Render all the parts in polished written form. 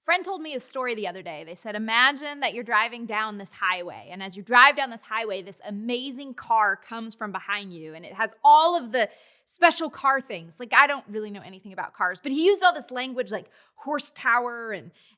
Friend told me a story the other day. They said, imagine that you're driving down this highway. And as you drive down this highway, this amazing car comes from behind you. And it has all of the special car things. Like, I don't really know anything about cars, but he used all this language like horsepower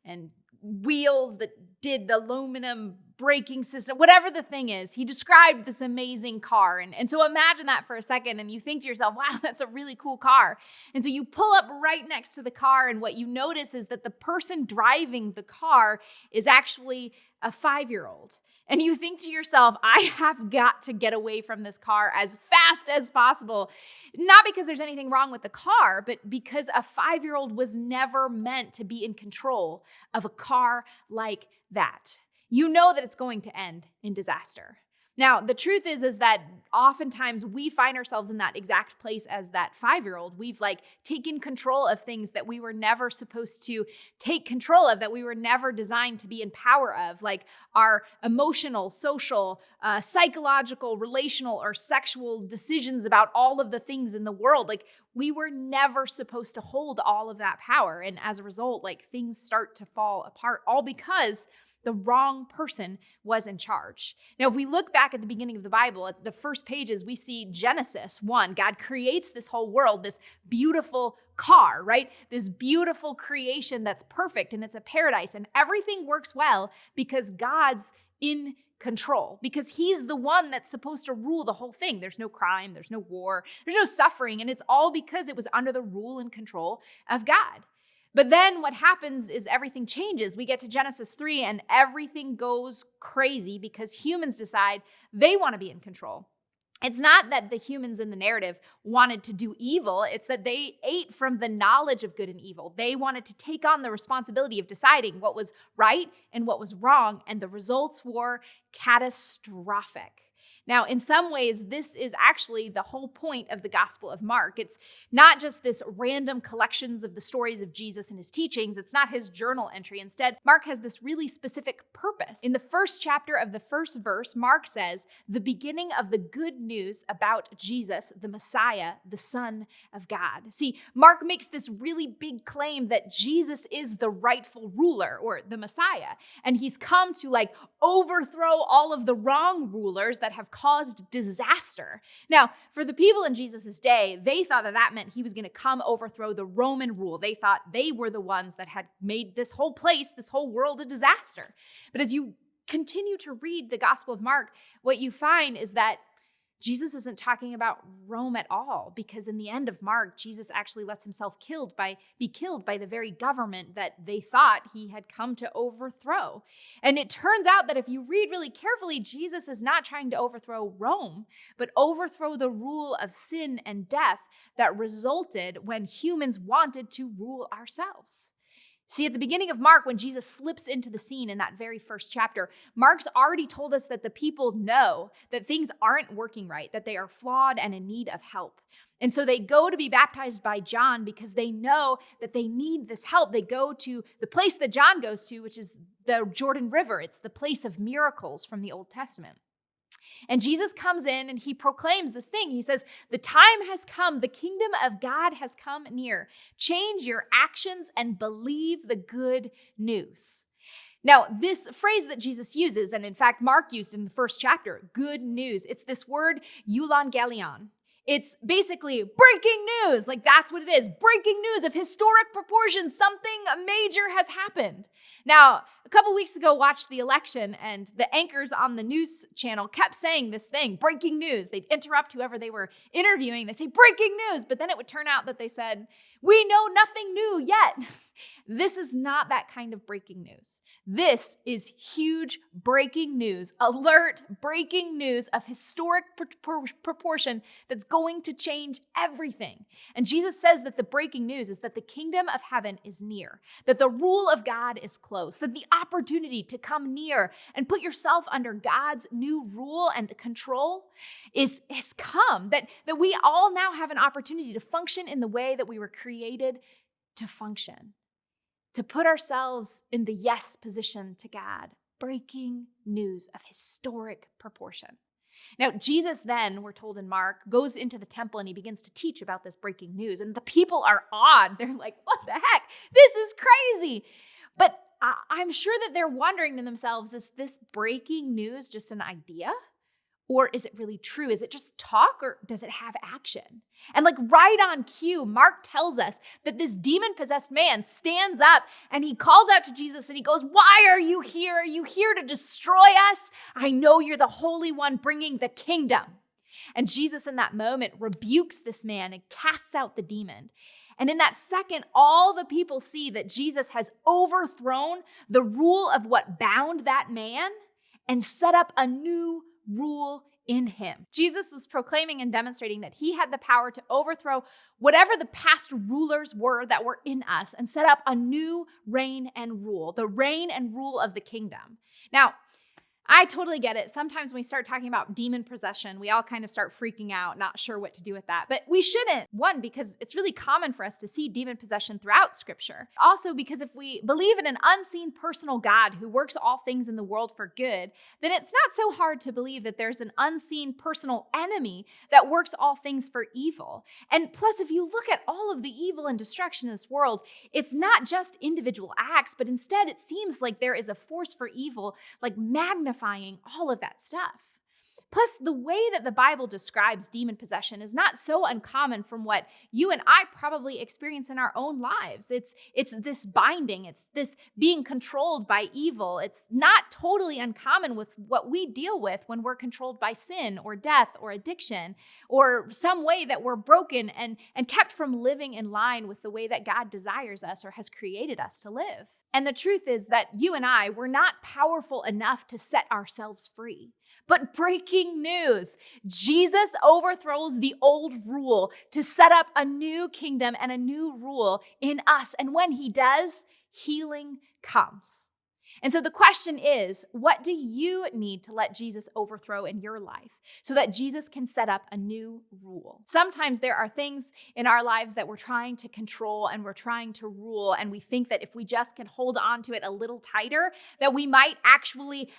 and wheels that did aluminum braking system, whatever the thing is. He described this amazing car. And so imagine that for a second and you think to yourself, wow, that's a really cool car. And so you pull up right next to the car and what you notice is that the person driving the car is actually a 5-year-old. And you think to yourself, I have got to get away from this car as fast as possible. Not because there's anything wrong with the car, but because a 5-year-old was never meant to be in control of a car like that. You know that it's going to end in disaster. Now, the truth is that oftentimes we find ourselves in that exact place as that 5-year-old. We've taken control of things that we were never supposed to take control of, that we were never designed to be in power of, like our emotional, social, psychological, relational, or sexual decisions about all of the things in the world. We were never supposed to hold all of that power. And as a result, things start to fall apart, all because the wrong person was in charge. Now, if we look back at the beginning of the Bible, at the first pages, we see Genesis 1. God creates this whole world, this beautiful car, right? This beautiful creation that's perfect, and it's a paradise, and everything works well because God's in control, because he's the one that's supposed to rule the whole thing. There's no crime, there's no war, there's no suffering, and it's all because it was under the rule and control of God. But then what happens is everything changes. We get to Genesis 3 and everything goes crazy because humans decide they want to be in control. It's not that the humans in the narrative wanted to do evil. It's that they ate from the knowledge of good and evil. They wanted to take on the responsibility of deciding what was right and what was wrong, and the results were catastrophic. Now, in some ways, this is actually the whole point of the Gospel of Mark. It's not just this random collections of the stories of Jesus and his teachings. It's not his journal entry. Instead, Mark has this really specific purpose. In the first chapter of the first verse, Mark says, the beginning of the good news about Jesus, the Messiah, the Son of God. See, Mark makes this really big claim that Jesus is the rightful ruler, or the Messiah, and he's come to overthrow all of the wrong rulers that have caused disaster. Now, for the people in Jesus' day, they thought that meant he was going to come overthrow the Roman rule. They thought they were the ones that had made this whole place, this whole world a disaster. But as you continue to read the Gospel of Mark, what you find is that Jesus isn't talking about Rome at all, because in the end of Mark, Jesus actually lets himself be killed by the very government that they thought he had come to overthrow. And it turns out that if you read really carefully, Jesus is not trying to overthrow Rome, but overthrow the rule of sin and death that resulted when humans wanted to rule ourselves. See, at the beginning of Mark, when Jesus slips into the scene in that very first chapter, Mark's already told us that the people know that things aren't working right, that they are flawed and in need of help. And so they go to be baptized by John because they know that they need this help. They go to the place that John goes to, which is the Jordan River. It's the place of miracles from the Old Testament. And Jesus comes in and he proclaims this thing. He says, the time has come. The kingdom of God has come near. Change your actions and believe the good news. Now, this phrase that Jesus uses, and in fact, Mark used in the first chapter, good news, it's this word euangelion. It's basically breaking news. That's what it is. Breaking news of historic proportions. Something major has happened. Now, a couple weeks ago, watched the election, and the anchors on the news channel kept saying this thing, breaking news. They'd interrupt whoever they were interviewing. They say, breaking news. But then it would turn out that they said, we know nothing new yet. This is not that kind of breaking news. This is huge breaking news, alert breaking news of historic proportion that's going to change everything. And Jesus says that the breaking news is that the kingdom of heaven is near, that the rule of God is close, that the opportunity to come near and put yourself under God's new rule and control is come, that we all now have an opportunity to function in the way that we were created to function. To put ourselves in the yes position to God. Breaking news of historic proportion. Now, Jesus then, we're told in Mark, goes into the temple and he begins to teach about this breaking news. And the people are awed. They're like, what the heck? This is crazy. But I'm sure that they're wondering to themselves, is this breaking news just an idea? Or is it really true? Is it just talk or does it have action? And like right on cue, Mark tells us that this demon-possessed man stands up and he calls out to Jesus and he goes, "Why are you here? Are you here to destroy us? I know you're the Holy One bringing the kingdom." And Jesus in that moment rebukes this man and casts out the demon. And in that second, all the people see that Jesus has overthrown the rule of what bound that man and set up a new rule in him. Jesus was proclaiming and demonstrating that he had the power to overthrow whatever the past rulers were that were in us and set up a new reign and rule, the reign and rule of the kingdom. Now, I totally get it. Sometimes when we start talking about demon possession, we all kind of start freaking out, not sure what to do with that. But we shouldn't. One, because it's really common for us to see demon possession throughout Scripture. Also, because if we believe in an unseen personal God who works all things in the world for good, then it's not so hard to believe that there's an unseen personal enemy that works all things for evil. And plus, if you look at all of the evil and destruction in this world, it's not just individual acts, but instead it seems like there is a force for evil, like magnifying all of that stuff. Plus, the way that the Bible describes demon possession is not so uncommon from what you and I probably experience in our own lives. It's this binding, it's this being controlled by evil. It's not totally uncommon with what we deal with when we're controlled by sin or death or addiction or some way that we're broken and kept from living in line with the way that God desires us or has created us to live. And the truth is that you and I were not powerful enough to set ourselves free. But breaking news, Jesus overthrows the old rule to set up a new kingdom and a new rule in us. And when he does, healing comes. And so the question is, what do you need to let Jesus overthrow in your life so that Jesus can set up a new rule? Sometimes there are things in our lives that we're trying to control and we're trying to rule, and we think that if we just can hold on to it a little tighter, that we might actually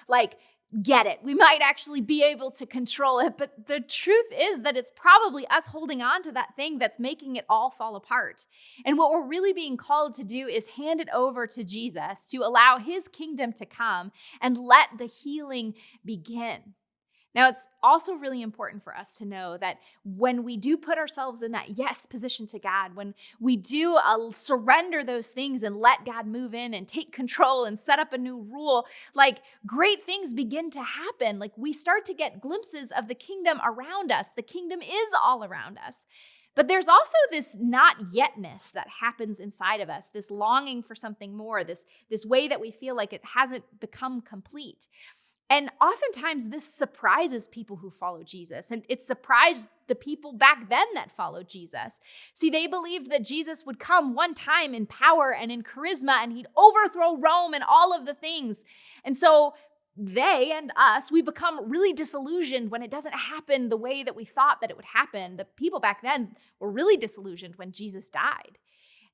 get it. We might actually be able to control it. But the truth is that it's probably us holding on to that thing that's making it all fall apart. And what we're really being called to do is hand it over to Jesus to allow his kingdom to come and let the healing begin. Now, it's also really important for us to know that when we do put ourselves in that yes position to God, when we do surrender those things and let God move in and take control and set up a new rule, great things begin to happen. We start to get glimpses of the kingdom around us. The kingdom is all around us. But there's also this not yetness that happens inside of us, this longing for something more, this way that we feel like it hasn't become complete. And oftentimes this surprises people who follow Jesus, and it surprised the people back then that followed Jesus. See, they believed that Jesus would come one time in power and in charisma, and he'd overthrow Rome and all of the things. And so they and us, we become really disillusioned when it doesn't happen the way that we thought that it would happen. The people back then were really disillusioned when Jesus died.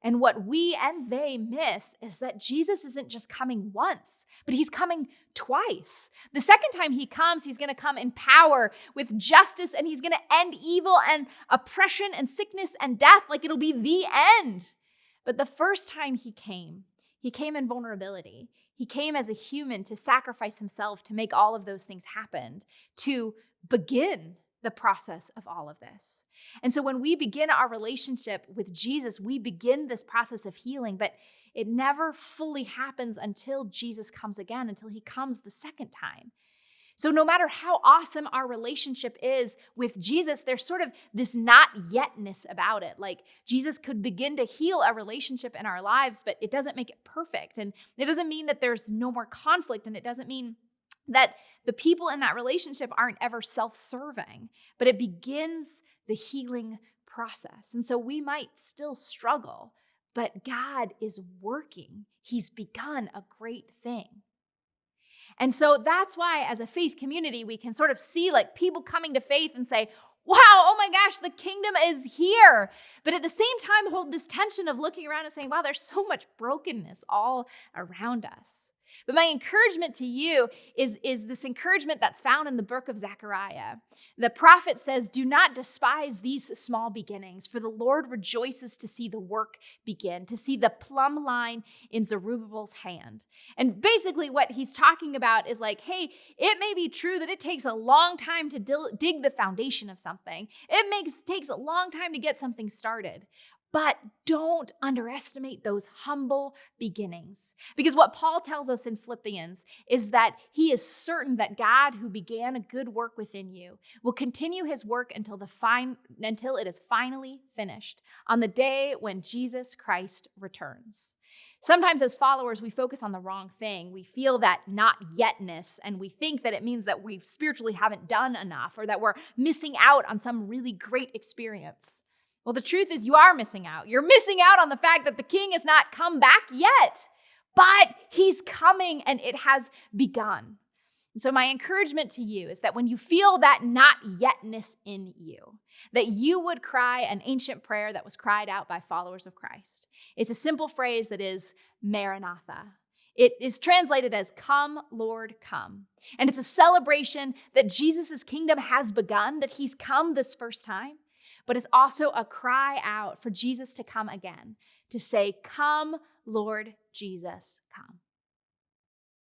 And what we and they miss is that Jesus isn't just coming once, but he's coming twice. The second time he comes, he's going to come in power with justice, and he's going to end evil and oppression and sickness and death. It'll be the end. But the first time he came in vulnerability. He came as a human to sacrifice himself to make all of those things happen, to begin the process of all of this. And so when we begin our relationship with Jesus, we begin this process of healing, but it never fully happens until Jesus comes again, until he comes the second time. So no matter how awesome our relationship is with Jesus, there's sort of this not yetness about it. Jesus could begin to heal a relationship in our lives, but it doesn't make it perfect. And it doesn't mean that there's no more conflict, and it doesn't mean that the people in that relationship aren't ever self-serving, but it begins the healing process. And so we might still struggle, but God is working. He's begun a great thing. And so that's why as a faith community, we can sort of see people coming to faith and say, wow, oh my gosh, the kingdom is here. But at the same time, hold this tension of looking around and saying, wow, there's so much brokenness all around us. But my encouragement to you is this encouragement that's found in the book of Zechariah. The prophet says, do not despise these small beginnings, for the Lord rejoices to see the work begin, to see the plumb line in Zerubbabel's hand. And basically what he's talking about is like, hey, it may be true that it takes a long time to dig the foundation of something. It takes a long time to get something started. But don't underestimate those humble beginnings. Because what Paul tells us in Philippians is that he is certain that God, who began a good work within you, will continue his work until it is finally finished on the day when Jesus Christ returns. Sometimes as followers, we focus on the wrong thing. We feel that not yetness, and we think that it means that we spiritually haven't done enough or that we're missing out on some really great experience. Well, the truth is you are missing out. You're missing out on the fact that the king has not come back yet, but he's coming and it has begun. And so my encouragement to you is that when you feel that not yetness in you, that you would cry an ancient prayer that was cried out by followers of Christ. It's a simple phrase that is Maranatha. It is translated as "Come, Lord, come." And it's a celebration that Jesus' kingdom has begun, that he's come this first time. But it's also a cry out for Jesus to come again, to say, "Come, Lord Jesus, come."